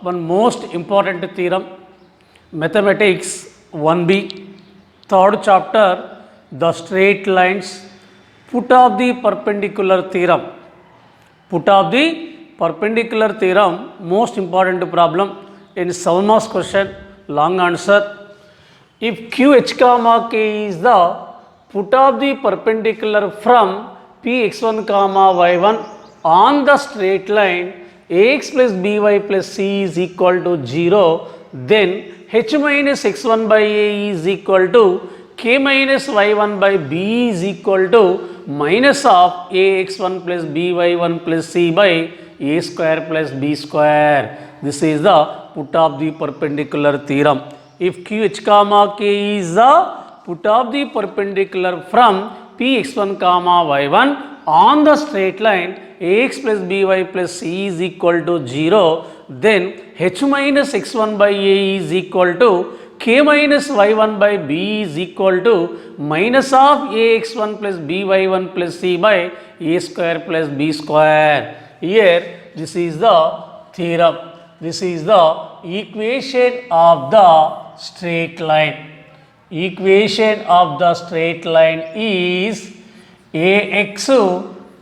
one most important theorem, mathematics 1b, third chapter, the straight lines, put of the perpendicular theorem. Put of the perpendicular theorem, most important problem in 7 marks question, long answer. If QH comma K is the put of the perpendicular from Px1 comma y1 on the straight line ax plus by plus c is equal to 0, then h minus x1 by a is equal to k minus y1 by b is equal to minus of ax1 plus by1 plus c by a square plus b square. This is the put of the perpendicular theorem. If QH comma K is the put of the perpendicular from Px1 comma y1 on the straight line ax plus by plus c is equal to 0, then h minus x1 by a is equal to k minus y1 by b is equal to minus of ax1 plus by1 plus c by a square plus b square. Here this is the theorem. This is the equation of the straight line. Equation of the straight line is ax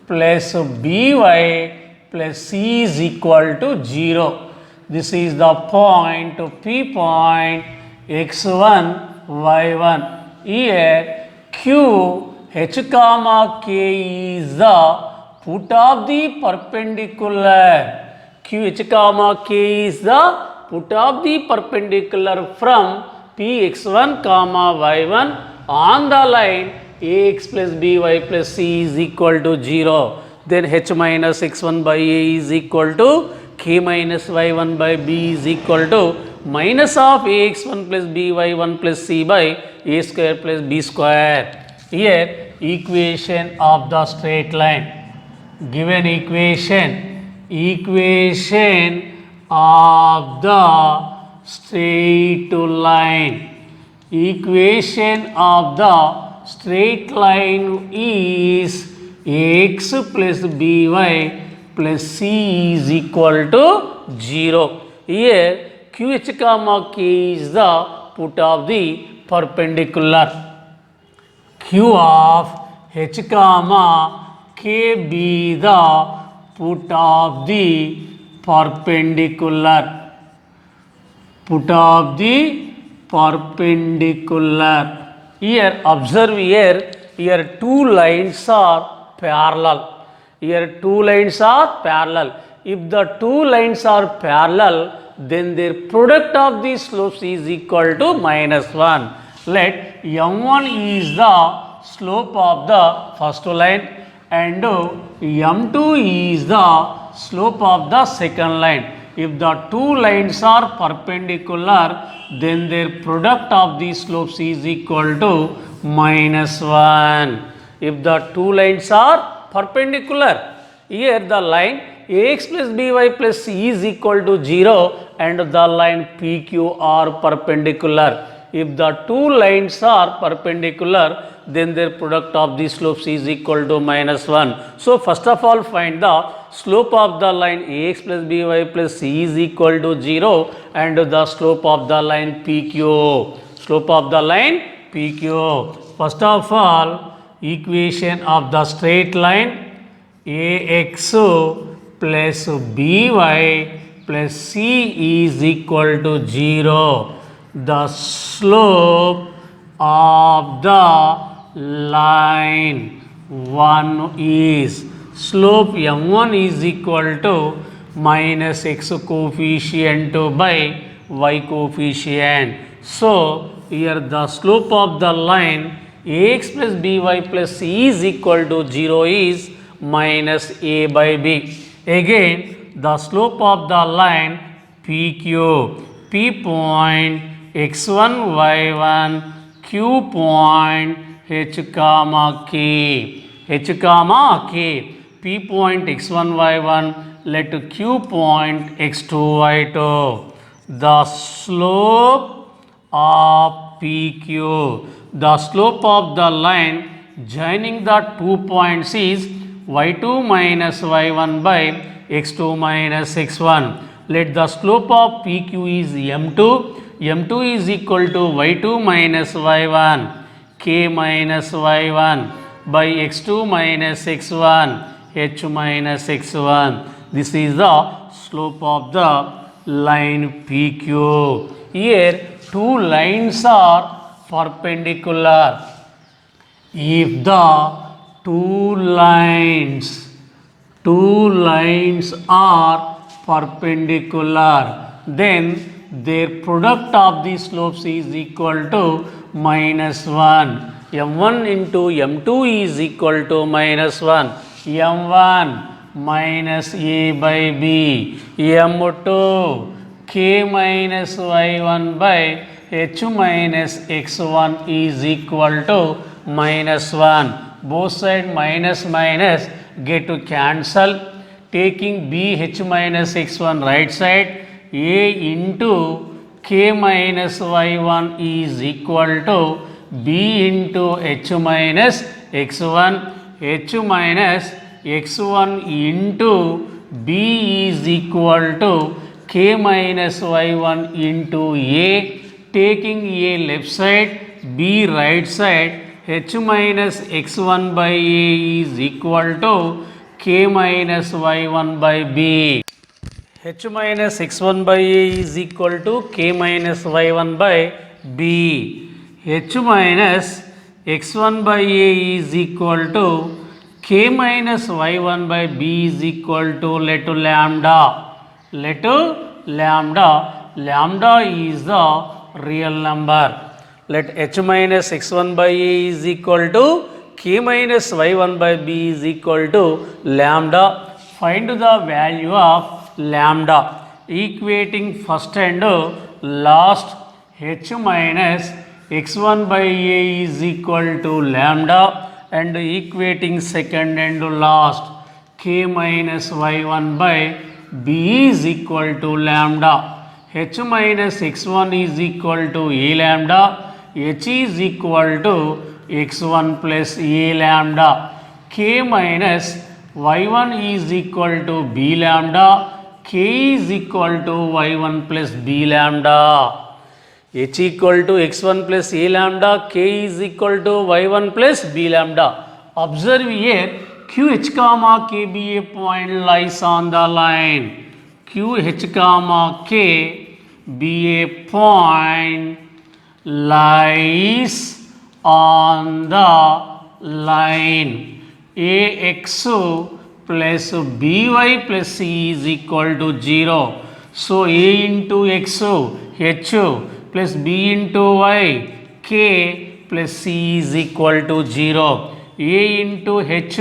plus by plus c is equal to 0. This is the point P point x1 y1. Here q h comma k is the put of the perpendicular. Q h comma k is the put of the perpendicular from Px1 comma y1 on the line ax plus by plus c is equal to 0. Then h minus x1 by a is equal to k minus y1 by b is equal to minus of ax1 plus by1 plus c by a square plus b square. Here equation of the straight line. Given equation of the straight line. Equation of the straight line is ax plus by plus c is equal to 0. Here qh comma k is the put of the perpendicular. Q of h comma k be the put of the perpendicular. Put of the perpendicular. Here observe here two lines are parallel. Here two lines are parallel. If the two lines are parallel, then their product of the slopes is equal to minus 1. Let m1 is the slope of the first line and m2 is the slope of the second line. If the two lines are perpendicular, then their product of the slopes is equal to minus 1. If the two lines are perpendicular, here the line ax plus by plus c is equal to 0 and the line PQ are perpendicular. If the two lines are perpendicular, then their product of the slopes is equal to minus 1. So first of all find the slope of the line ax plus by plus c is equal to 0 and the slope of the line PQ. Slope of the line PQ. First of all, equation of the straight line ax plus by plus c is equal to 0. The slope of the line 1 is slope m1 is equal to minus x coefficient by y coefficient. So here the slope of the line ax plus by plus c is equal to 0 is minus a by b. Again the slope of the line PQ, P point x1 y1, q point h comma k, h comma k, p point x1 y1, let q point x2 y2. The slope of PQ, the slope of the line joining the 2 points is y2 minus y1 by x2 minus x1. Let the slope of PQ is m2. m2 is equal to y2 minus y1 k minus y1 by x2 minus x1 h minus x1. This is the slope of the line PQ. Here two lines are perpendicular. If the two lines are perpendicular, then their product of the slopes is equal to minus 1. m1 into m2 is equal to minus 1. m1 minus a by b. m2 k minus y1 by h minus x1 is equal to minus 1. Both side minus minus get to cancel. Taking b h minus x1 right side, a into k minus y1 is equal to b into h minus x1. h minus x1 into b is equal to k minus y1 into a. Taking a left side, b right side, h minus x1 by a is equal to k minus y1 by b. h minus x1 by a is equal to k minus y1 by b. h minus x1 by a is equal to k minus y1 by b is equal to let lambda. Let lambda. Lambda is the real number. Let h minus x1 by a is equal to k minus y1 by b is equal to lambda. Find the value of lambda. Equating first and last, h minus x1 by a is equal to lambda, and equating second and last, k minus y1 by b is equal to lambda. h minus x1 is equal to a lambda. h is equal to x1 plus a lambda. k minus y1 is equal to b lambda. k is equal to y1 plus b lambda. h equal to x1 plus a lambda. k is equal to y1 plus b lambda. Observe here, QH comma k be a point lies on the line. QH comma k be a point lies on the line. Ax plus by plus c is equal to 0. So a into x h plus b into y k plus c is equal to 0. a into h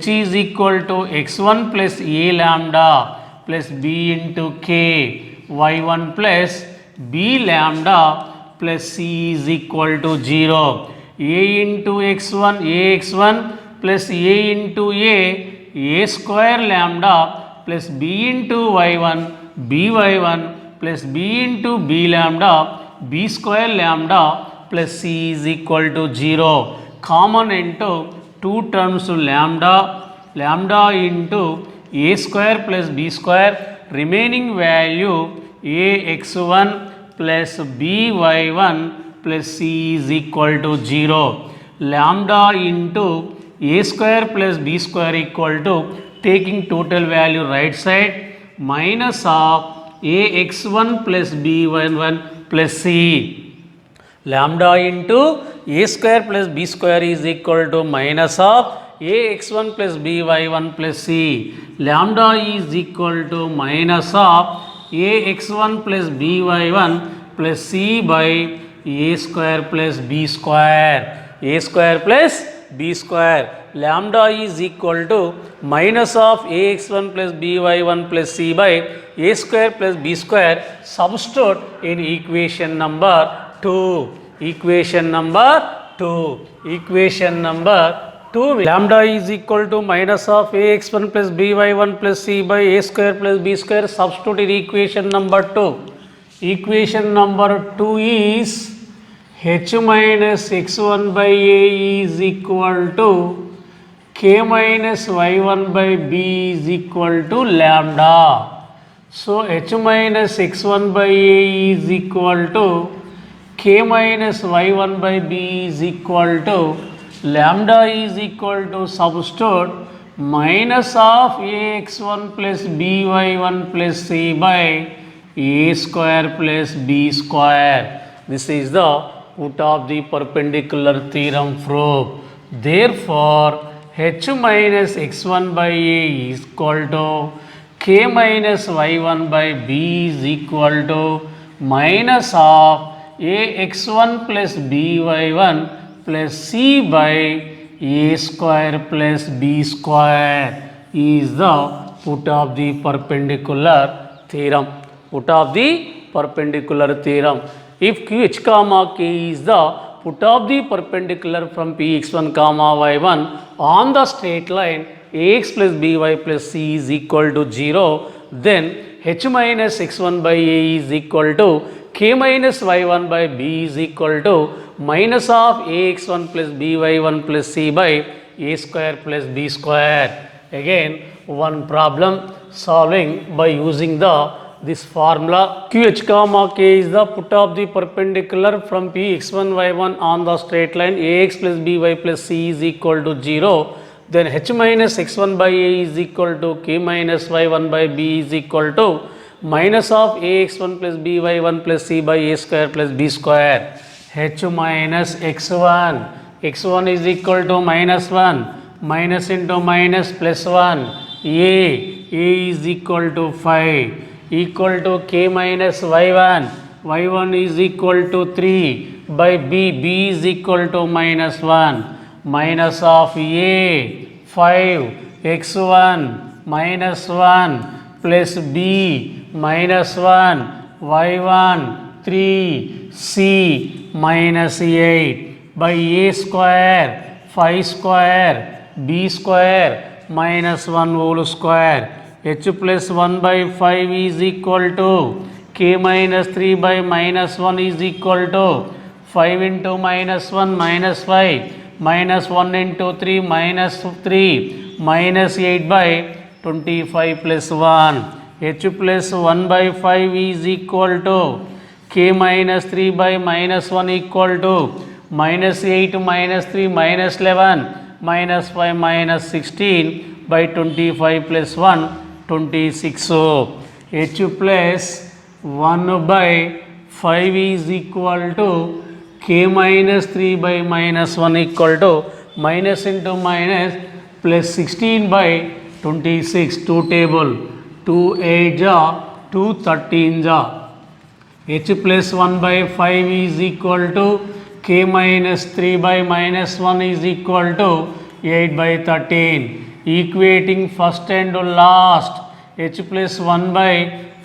is equal to x1 plus a lambda plus b into k y1 plus b lambda plus c is equal to 0. a into x1 ax1 plus a into a square lambda plus b into y1 by1 plus b into b lambda b square lambda plus c is equal to 0. Common into two terms lambda into a square plus b square, remaining value ax1 plus by1 plus c is equal to 0. Lambda into a square plus b square equal to, taking total value right side, minus of ax1 plus by1 plus c. Lambda into a square plus b square is equal to minus of ax1 plus by1 plus c. Lambda is equal to minus of ax1 plus by1 plus c by a square plus b square. A square plus b square. Lambda is equal to minus of ax1 plus by1 plus c by a square plus b square. Substitute in equation number 2. Equation number 2. Equation number 2. Lambda is equal to minus of ax1 plus by1 plus c by a square plus b square. Substitute in equation number 2. Equation number 2 is h minus x1 by a is equal to k minus y1 by b is equal to lambda. So h minus x1 by a is equal to k minus y1 by b is equal to lambda is equal to substitute minus of ax1 plus by1 plus c by a square plus b square. This is the put of the perpendicular theorem proof. Therefore, h minus x1 by a is equal to k minus y1 by b is equal to minus of ax1 plus by1 plus c by a square plus b square is the put of the perpendicular theorem. Put of the perpendicular theorem. If qh comma k is the put of the perpendicular from px1 comma y1 on the straight line ax plus by plus c is equal to 0, then h minus x1 by a is equal to k minus y1 by b is equal to minus of ax1 plus by1 plus c by a square plus b square. Again, one problem solving by using this formula. Qh comma k is the put of the perpendicular from px1 y1 on the straight line ax plus by plus c is equal to 0. Then h minus x1 by a is equal to k minus y1 by b is equal to minus of ax1 plus by1 plus c by a square plus b square. H minus x1, x1 is equal to minus 1, minus into minus plus 1, a is equal to 5, equal to k minus y1, y1 is equal to 3 by b, b is equal to minus 1, minus of a 5 x1 minus 1 plus b minus 1 y1 3 c minus 8 by a square 5 square b square minus 1 whole square. H plus 1 by 5 is equal to k minus 3 by minus 1 is equal to 5 into minus 1 minus 5 minus 1 into 3 minus 3 minus 8 by 25 plus 1. H plus 1 by 5 is equal to k minus 3 by minus 1 equal to minus 8 minus 3 minus 11 minus 5 minus 16 by 25 plus 1 26. So H plus 1 by 5 is equal to k minus 3 by minus 1 equal to minus into minus plus 16 by 26. 2 table 2 8 ja 2 13 ja. H plus 1 by 5 is equal to k minus 3 by minus 1 is equal to 8 by 13. Equating first and last, h plus 1 by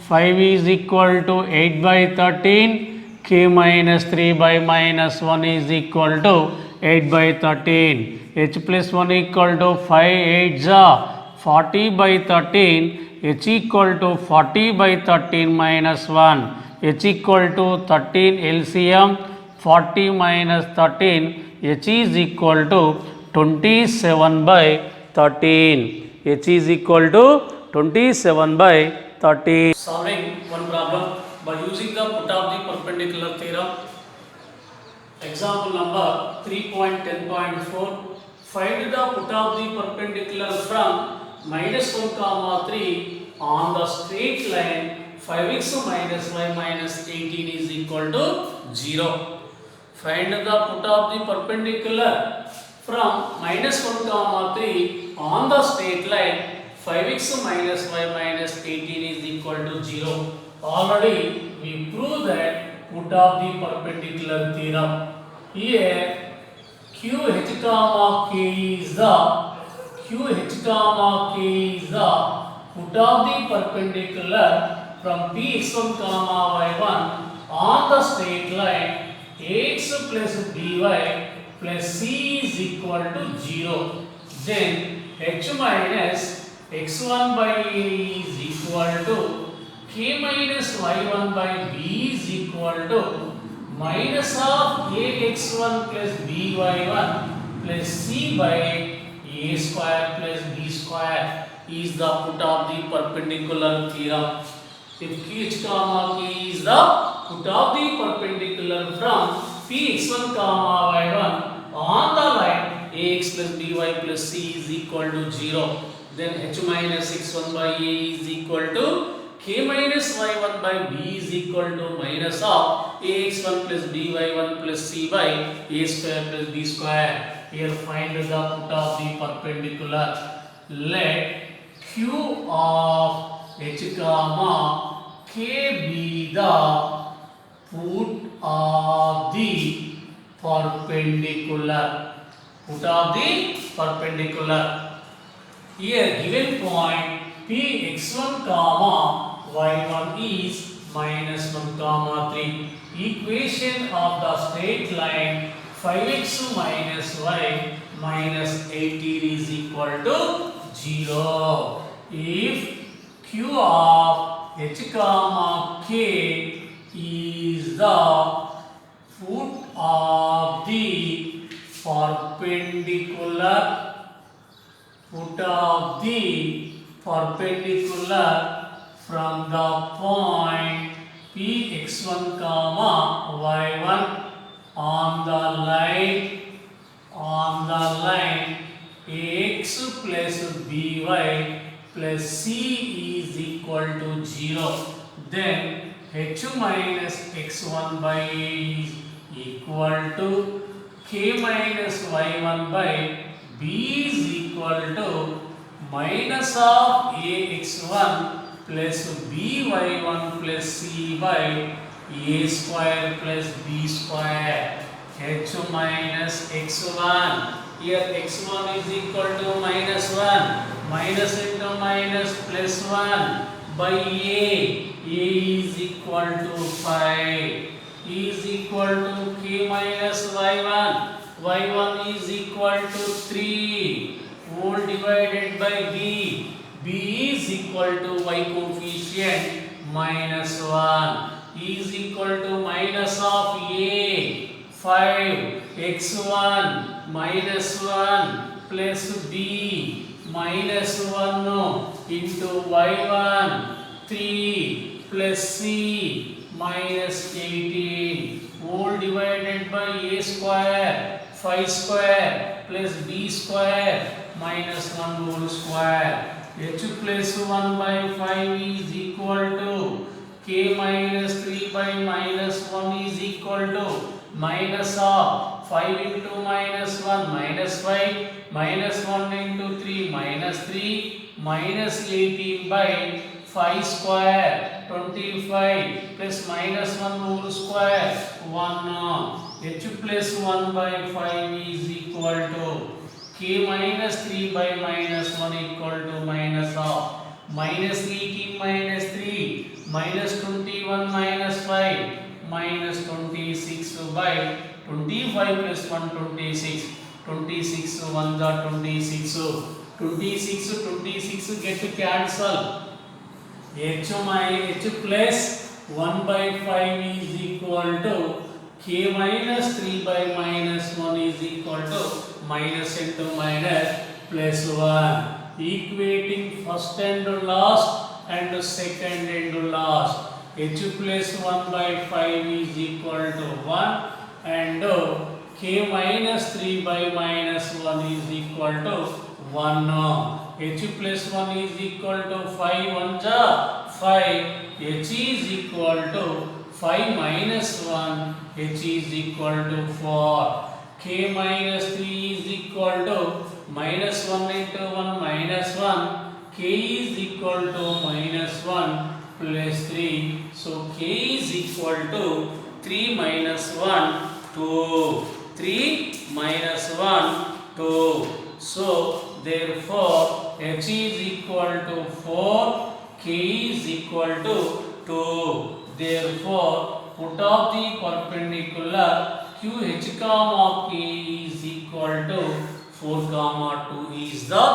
5 is equal to 8 by 13, k minus 3 by minus 1 is equal to 8 by 13. H plus 1 equal to 5 8 ja 40 by 13, h equal to 40 by 13 minus 1, h equal to 13 LCM 40 minus 13, h is equal to 27 by 13. H is equal to 27 by 13. Solving one problem by using the put of the perpendicular theorem. Example number 3.10.4. Find the put of the perpendicular from minus 1 comma 3 on the straight line 5x minus y minus 18 is equal to 0. Find the put of the perpendicular from minus 1 comma 3 on the straight line 5x minus y minus 18 is equal to 0. Already we proved that put of the perpendicular theorem. Here QH comma K is the put of the perpendicular from Px1 comma y1 on the straight line ax plus by plus c is equal to 0. Then h minus x1 by a is equal to k minus y1 by b is equal to minus of ax1 plus by1 plus c by a square plus b square is the put of the perpendicular theorem. If QH comma K is the put of the perpendicular from Px1 comma y1 on the line ax plus by plus c is equal to 0, then h minus x1 by a is equal to k minus y1 by b is equal to minus of ax1 plus by1 plus c by a square plus b square. Here find the put of the perpendicular. Let q of h comma k be the put of the perpendicular. Put of the perpendicular. Here given point Px1 comma y1 is minus 1 comma 3. Equation of the straight line 5x minus y minus 18 is equal to 0. If q of h comma k is the put of the perpendicular from the point Px1 comma y1 on the line ax plus by plus c is equal to 0, then h minus x1 by a is equal to k minus y1 by b is equal to minus of ax1 plus by1 plus c by a square plus b square. H minus x1, here x1 is equal to minus 1, minus into minus plus 1 by a is equal to 5, is equal to k minus y1, y1 is equal to 3, whole divided by b, b is equal to y coefficient minus 1, is equal to minus of a 5 x1 minus 1 plus b minus 1 into y1 3 plus c minus 18 whole divided by a square 5 square plus b square minus 1 whole square. H plus 1 by 5 is equal to k minus 3 by minus 1 is equal to minus of 5 into minus 1 minus 5 minus 1 into 3 minus 3 minus 18 by 5 square 25 plus minus 1 whole square 1. H plus 1 by 5 is equal to k minus 3 by minus 1 equal to minus of minus 18 minus 3 minus 21 minus 5 minus 26 by 25 plus 1 26 26 1 are 26 get to cancel. H plus 1 by 5 is equal to k minus 3 by minus 1 is equal to minus into minus plus 1, equating first and last and second and last. H plus 1 by 5 is equal to 1 and k minus 3 by minus 1 is equal to 1. H plus 1 is equal to 5 1 ja 5. H is equal to 5 minus 1. H is equal to 4. K minus 3 is equal to minus 1 into 1 minus 1. K is equal to minus 1 plus 3. So k is equal to 3 minus 1 2. 3 minus 1 2. So therefore h is equal to 4, k is equal to 2. Therefore put of the perpendicular QH comma K is equal to 4 comma 2 is the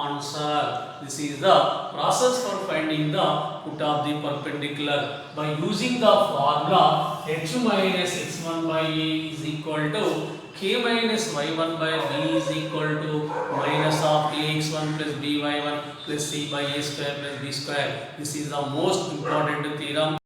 answer. This is the process for finding the put of the perpendicular by using the formula h minus x1 by a is equal to k minus y1 by b is equal to minus of ax1 plus by1 plus c by a square plus b square. This is the most important theorem.